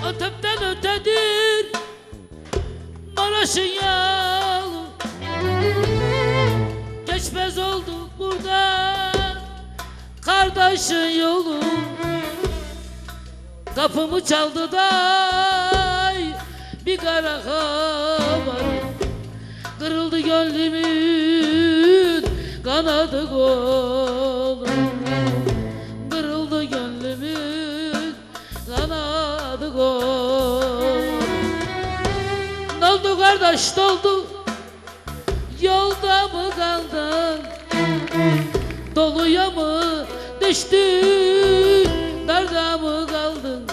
Antep'ten ötedir Maraş'ın yolu, geçmez oldu burada kardeşin yolu. Kapımı çaldı da bir kara haber, kırıldı gönlümün kanadı kolu, kırıldı gönlümün kanadı kolu. Ne oldu kardeş, ne oldu? Yolda mı kaldın? Doluya mı düştün? Darda mı kaldın?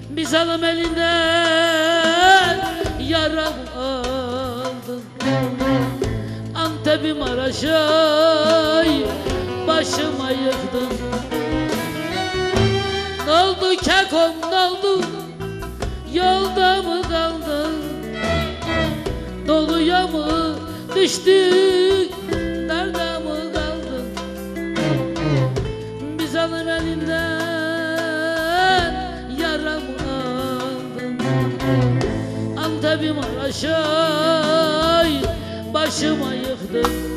Bir zalim elinden yaram aldın. Antep'i Maraş'ı başıma yıktın. Ne oldu kekom, ne oldu? Yolda mı kaldın? Doluya mı düştün? Darda mı kaldın? Bir zalim elinden yaram aldın. Antep'i Maraş'ı başıma yıktın.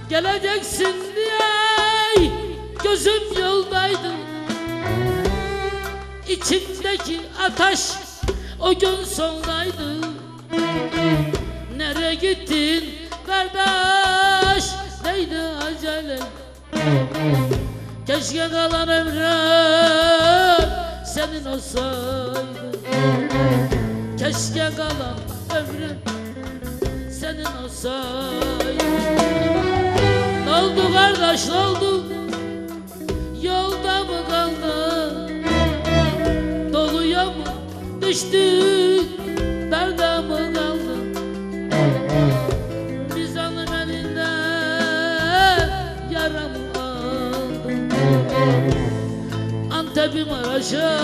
Geleceksin diye gözüm yoldaydı. İçimdeki ateş o gün sondaydı. Nereye gittin kardeş, neydi acele? Keşke kalan ömrüm senin olsaydı. Keşke kalan ömrüm senin olsaydı. Ne oldu kardeş, ne oldu? Yolda mı kaldın? Doluya mı düştün? Darda mı kaldın? Bir zalim elinden yaram aldın. Antep'i Maraş'ı